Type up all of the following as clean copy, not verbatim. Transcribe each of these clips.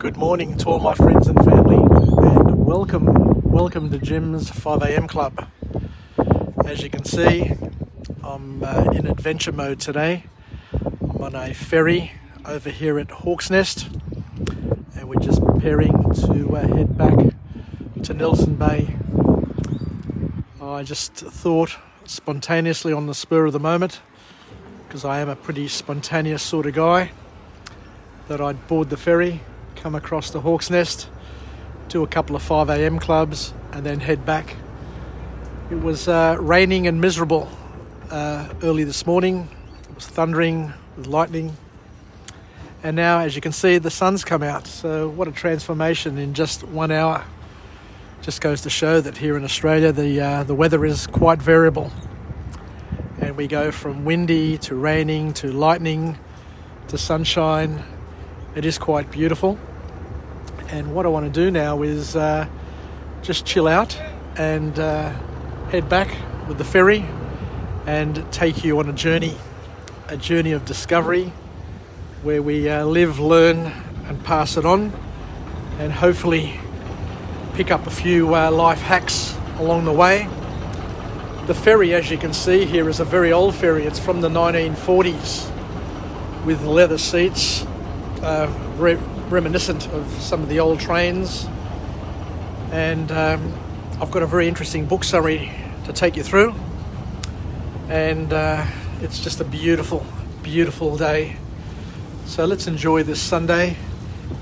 Good morning to all my friends and family, and welcome to Jim's 5 a.m. Club. As you can see, I'm in adventure mode today. I'm on a ferry over here at Hawk's Nest, and we're just preparing to head back to Nelson Bay. I just thought spontaneously on the spur of the moment, because I am a pretty spontaneous sort of guy, that I'd board the ferry, come across the Hawk's Nest, do a couple of 5 a.m. clubs, and then head back. It was raining and miserable early this morning. It was thundering with lightning. And now, as you can see, the sun's come out. So what a transformation in just 1 hour. Just goes to show that here in Australia, the weather is quite variable. And we go from windy to raining to lightning to sunshine. It is quite beautiful. And what I want to do now is just chill out and head back with the ferry and take you on a journey of discovery where we live, learn and pass it on, and hopefully pick up a few life hacks along the way. The ferry, as you can see here, is a very old ferry. It's from the 1940s with leather seats, reminiscent of some of the old trains. And I've got a very interesting book summary to take you through. And it's just a beautiful, beautiful day. So let's enjoy this Sunday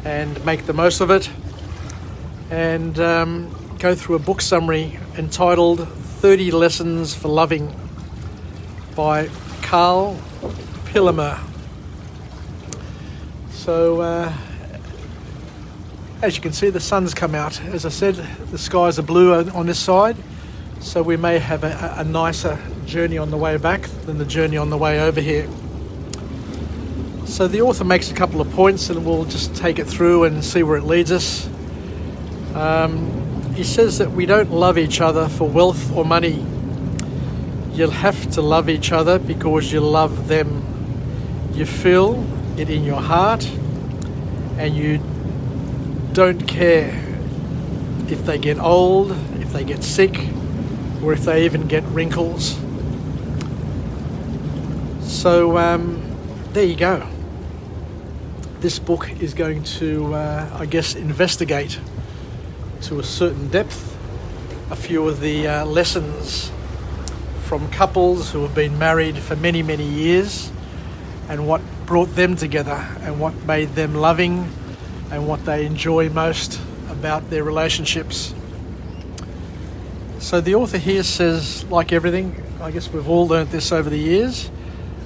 and make the most of it, and go through a book summary entitled 30 Lessons for Loving by Karl Pillemer. So as you can see, the sun's come out. As I said, the skies are blue on this side, so we may have a nicer journey on the way back than the journey on the way over here. So the author makes a couple of points, and we'll just take it through and see where it leads us. He says that we don't love each other for wealth or money. You'll have to love each other because you love them. You feel it in your heart, and you don't care if they get old, if they get sick, or if they even get wrinkles. So there you go. This book is going to, I guess, investigate to a certain depth a few of the lessons from couples who have been married for many, many years, and what brought them together and what made them loving and what they enjoy most about their relationships. So the author here says, like everything, I guess we've all learnt this over the years,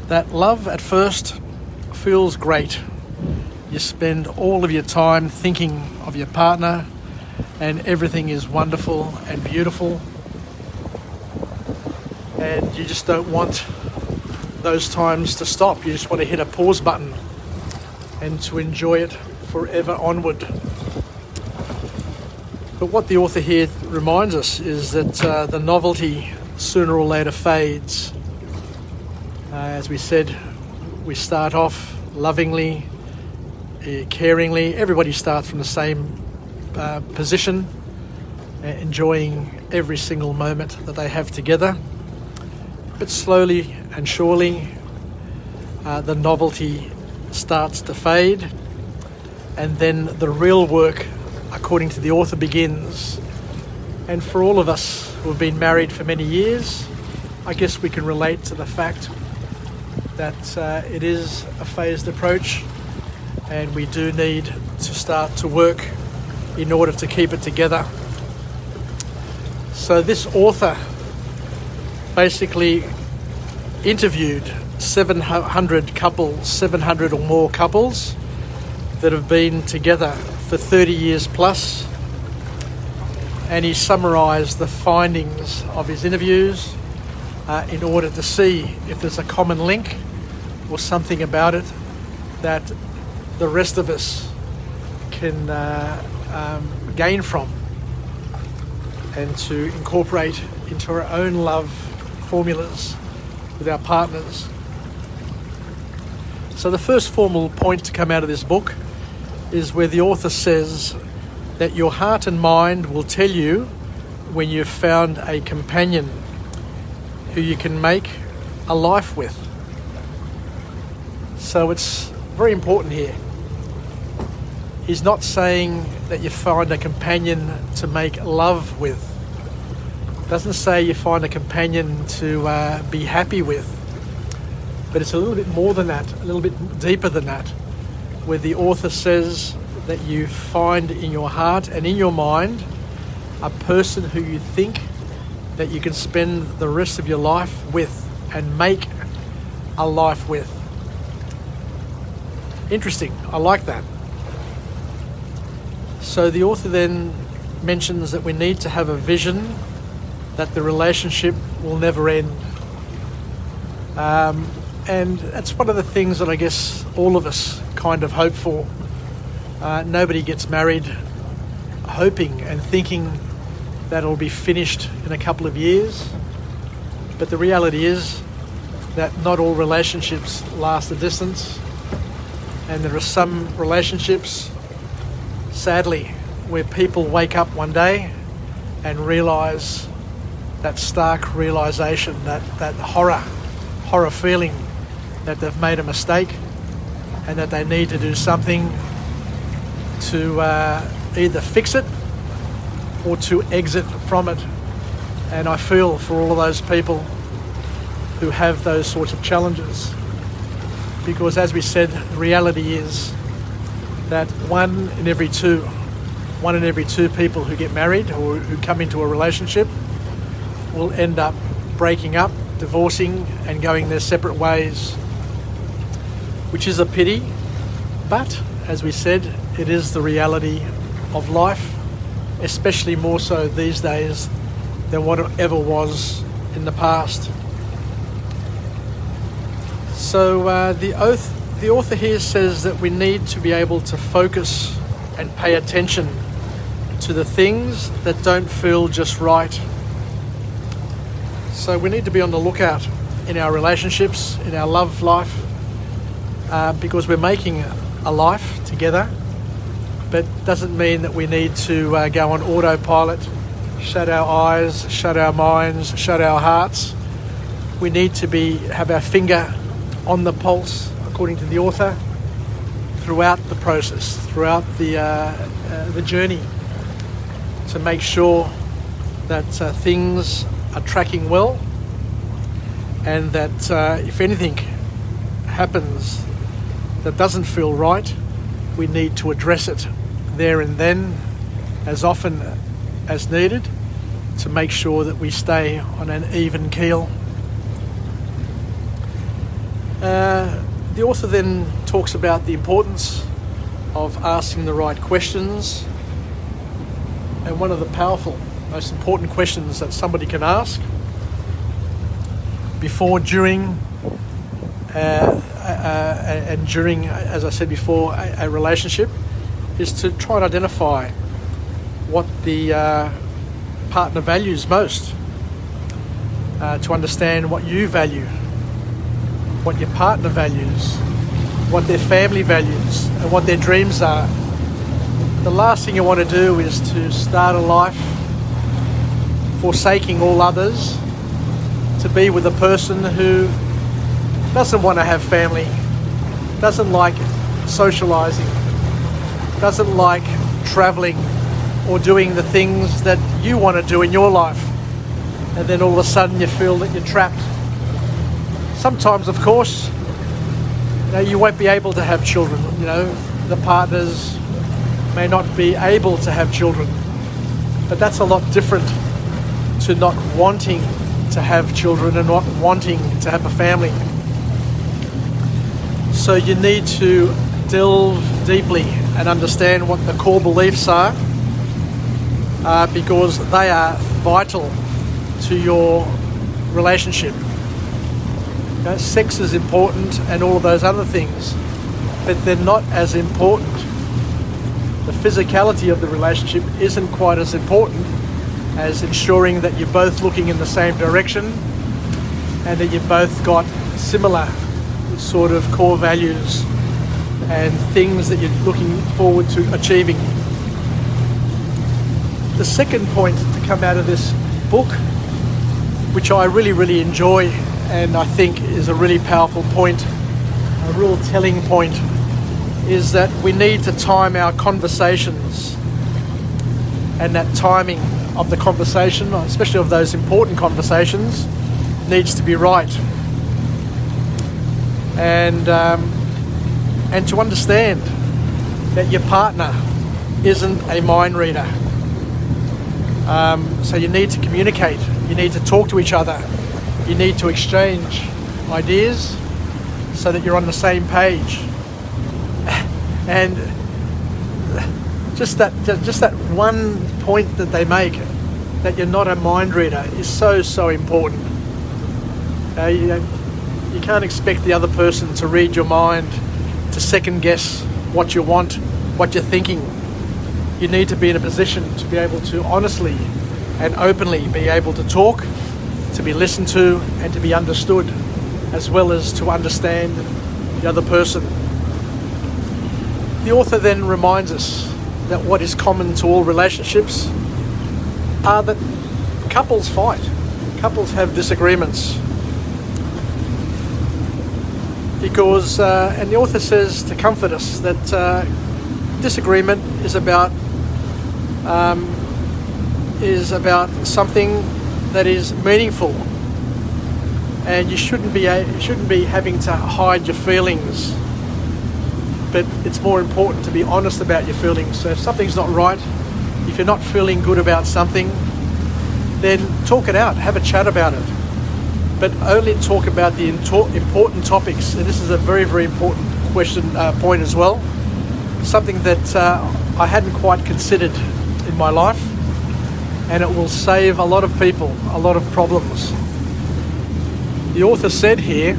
that love at first feels great. You spend all of your time thinking of your partner, and everything is wonderful and beautiful, and you just don't want those times to stop. You just want to hit a pause button and to enjoy it forever onward. But what the author here reminds us is that the novelty sooner or later fades. As we said, we start off lovingly, caringly. Everybody starts from the same position, enjoying every single moment that they have together. But slowly and surely, the novelty starts to fade, and then the real work, according to the author, begins. And for all of us who have been married for many years, I guess we can relate to the fact that it is a phased approach, and we do need to start to work in order to keep it together. So this author basically interviewed 700 couples, 700 or more couples that have been together for 30 years plus, and he summarised the findings of his interviews in order to see if there's a common link or something about it that the rest of us can gain from and to incorporate into our own love formulas with our partners. So the first formal point to come out of this book is where the author says that your heart and mind will tell you when you've found a companion who you can make a life with. So it's very important here. He's not saying that you find a companion to make love with. Doesn't say you find a companion to be happy with. But it's a little bit more than that, a little bit deeper than that, where the author says that you find in your heart and in your mind a person who you think that you can spend the rest of your life with and make a life with. Interesting, I like that. So the author then mentions that we need to have a vision that the relationship will never end. And that's one of the things that I guess all of us kind of hope for. Nobody gets married hoping and thinking that it'll be finished in a couple of years. But the reality is that not all relationships last a distance. And there are some relationships, sadly, where people wake up one day and realise that stark realisation, that horror feeling that they've made a mistake and that they need to do something to either fix it or to exit from it. And I feel for all of those people who have those sorts of challenges, because as we said, the reality is that one in every two people who get married or who come into a relationship will end up breaking up, divorcing and going their separate ways, which is a pity. But as we said, it is the reality of life, especially more so these days than what it ever was in the past. So the author here says that we need to be able to focus and pay attention to the things that don't feel just right. So we need to be on the lookout in our relationships, in our love life, because we're making a life together, but doesn't mean that we need to go on autopilot, shut our eyes, shut our minds, shut our hearts. We need to have our finger on the pulse, according to the author, throughout the process, throughout the journey, to make sure that things are tracking well, and that if anything happens that doesn't feel right, we need to address it there and then, as often as needed, to make sure that we stay on an even keel. The author then talks about the importance of asking the right questions, and one of the powerful, most important questions that somebody can ask before, during, and during, as I said before, a relationship, is to try and identify what the partner values most, to understand what you value, what your partner values, what their family values, and what their dreams are. The last thing you want to do is to start a life forsaking all others to be with a person who doesn't want to have family, doesn't like socializing, doesn't like traveling or doing the things that you want to do in your life, and then all of a sudden you feel that you're trapped. Sometimes, of course, you won't be able to have children. The partners may not be able to have children, but that's a lot different to not wanting to have children and not wanting to have a family. So you need to delve deeply and understand what the core beliefs are, because they are vital to your relationship. Sex is important and all of those other things, but they're not as important. The physicality of the relationship isn't quite as important as ensuring that you're both looking in the same direction and that you've both got similar sort of core values and things that you're looking forward to achieving. The second point to come out of this book, which I really enjoy and I think is a really powerful point, a real telling point, is that we need to time our conversations, and that timing of the conversation, especially of those important conversations, needs to be right. And to understand that your partner isn't a mind reader. So you need to communicate, you need to talk to each other, you need to exchange ideas so that you're on the same page. And just that one point that they make, that you're not a mind reader, is so important. You can't expect the other person to read your mind, to second guess what you want, what you're thinking. You need to be in a position to be able to honestly and openly be able to talk, to be listened to, and to be understood, as well as to understand the other person. The author then reminds us that what is common to all relationships are that couples fight, couples have disagreements. Because, and the author says to comfort us that disagreement is about something that is meaningful, and you shouldn't be having to hide your feelings. But it's more important to be honest about your feelings. So if something's not right, if you're not feeling good about something, then talk it out, have a chat about it. But only talk about the important topics. And this is a very important point as well. Something that I hadn't quite considered in my life, and it will save a lot of people a lot of problems. The author said here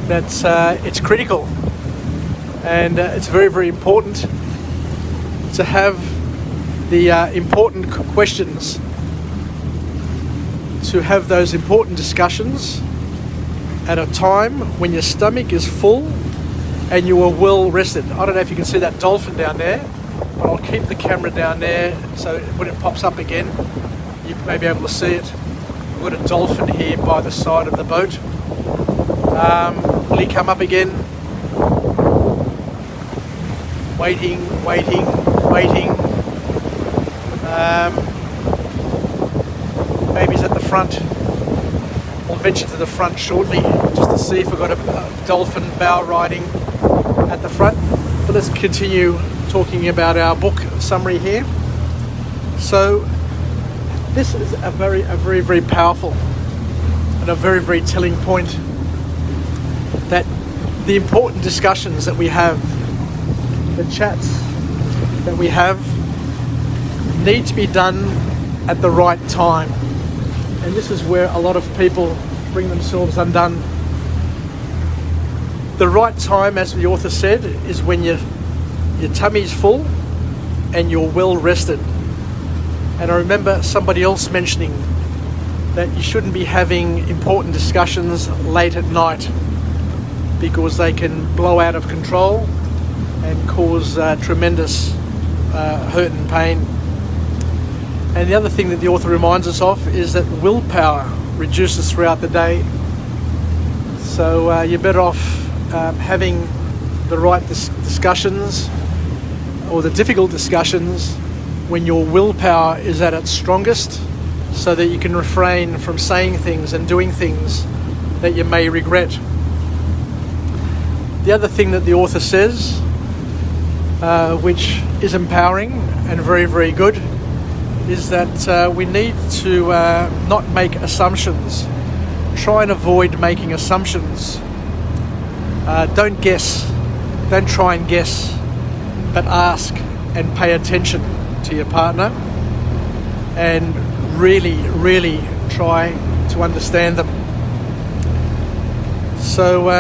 that it's critical and it's very important to have the important questions, to have those important discussions at a time when your stomach is full and you are well rested. I don't know if you can see that dolphin down there, but I'll keep the camera down there so when it pops up again, you may be able to see it. We've got a dolphin here by the side of the boat. Will he come up again? Waiting. Maybe he's at the front. I'll venture to the front shortly just to see if we've got a dolphin bow riding at the front. But let's continue talking about our book summary here. So this is a very powerful and a very telling point, that the important discussions that we have, the chats that we have, need to be done at the right time. And this is where a lot of people bring themselves undone. The right time, as the author said, is when your tummy's full and you're well rested. And I remember somebody else mentioning that you shouldn't be having important discussions late at night, because they can blow out of control and cause tremendous hurt and pain. And the other thing that the author reminds us of is that willpower reduces throughout the day. So you're better off having the right discussions, or the difficult discussions, when your willpower is at its strongest, so that you can refrain from saying things and doing things that you may regret. The other thing that the author says, which is empowering and very good, is that we need to not make assumptions. Try and avoid making assumptions. Don't guess. Don't try and guess, but ask and pay attention to your partner and really try to understand them. So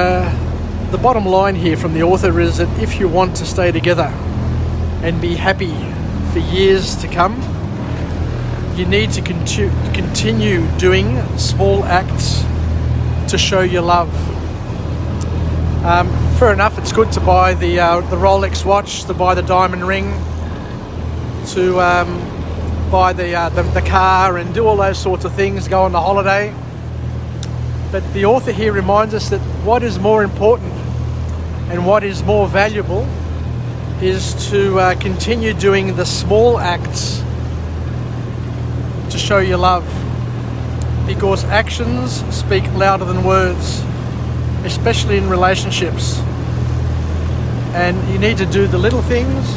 the bottom line here from the author is that if you want to stay together and be happy for years to come, you need to continue doing small acts to show your love. fair enough, it's good to buy the Rolex watch, to buy the diamond ring, to buy the car and do all those sorts of things, go on a holiday. But the author here reminds us that what is more important and what is more valuable is to continue doing the small acts to show your love, because actions speak louder than words, especially in relationships. And you need to do the little things,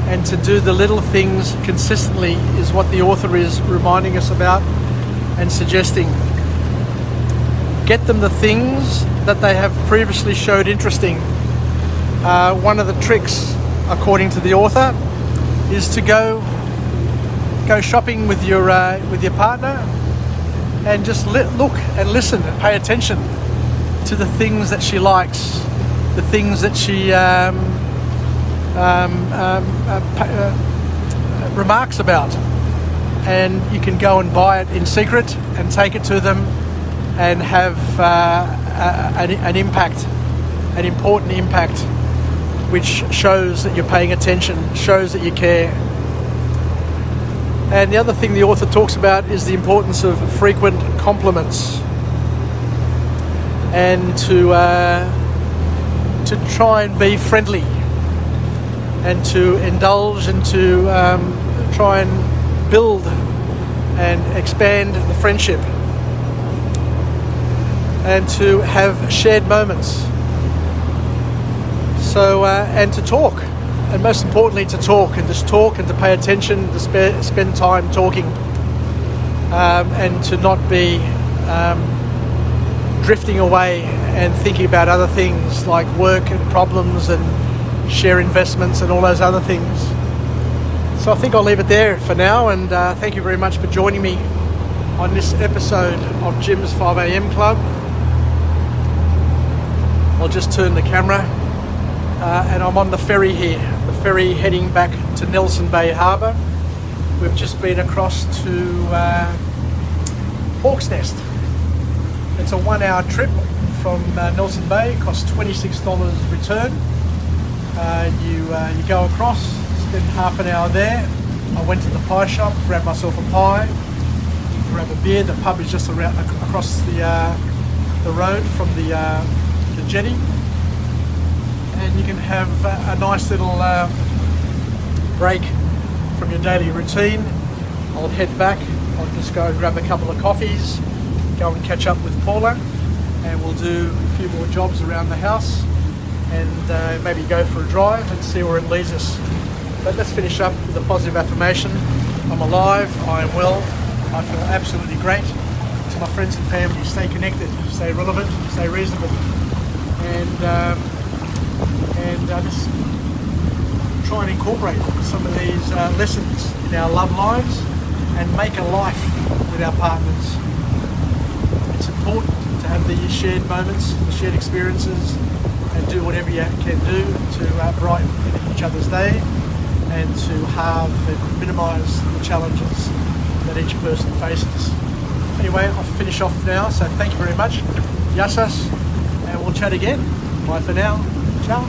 and to do the little things consistently is what the author is reminding us about and suggesting. Get them the things that they have previously showed interesting. One of the tricks, according to the author, is to go shopping with your partner and just look and listen and pay attention to the things that she likes, the things that she remarks about, and you can go and buy it in secret and take it to them and have an impact, an important impact, which shows that you're paying attention, shows that you care. And the other thing the author talks about is the importance of frequent compliments, and to try and be friendly, and to indulge, and to try and build and expand the friendship, and to have shared moments. So, and to talk, and most importantly to talk, and just talk, and to pay attention, to spend time talking, and to not be drifting away and thinking about other things like work and problems and share investments and all those other things. So I think I'll leave it there for now, and thank you very much for joining me on this episode of Jim's 5am Club. I'll just turn the camera and I'm on the ferry here, the ferry heading back to Nelson Bay Harbour. We've just been across to Hawke's Nest. It's a 1-hour trip from Nelson Bay. It costs $26 return. You go across, spend half an hour there. I went to the pie shop, grabbed myself a pie, grab a beer. The pub is just around across the road from the jetty, and you can have a nice little break from your daily routine. I'll head back. I'll just go and grab a couple of coffees, go and catch up with Paula, and we'll do a few more jobs around the house, and maybe go for a drive and see where it leads us. But let's finish up with a positive affirmation. I'm alive, I am well, I feel absolutely great. To my friends and family, stay connected, stay relevant, stay reasonable, and just try and incorporate some of these lessons in our love lives and make a life with our partners. It's important to have these shared moments, shared experiences, and do whatever you can do to brighten each other's day and to halve and minimise the challenges that each person faces. Anyway, I'll finish off now, so thank you very much. Yassas, and we'll chat again. Bye for now. Ciao.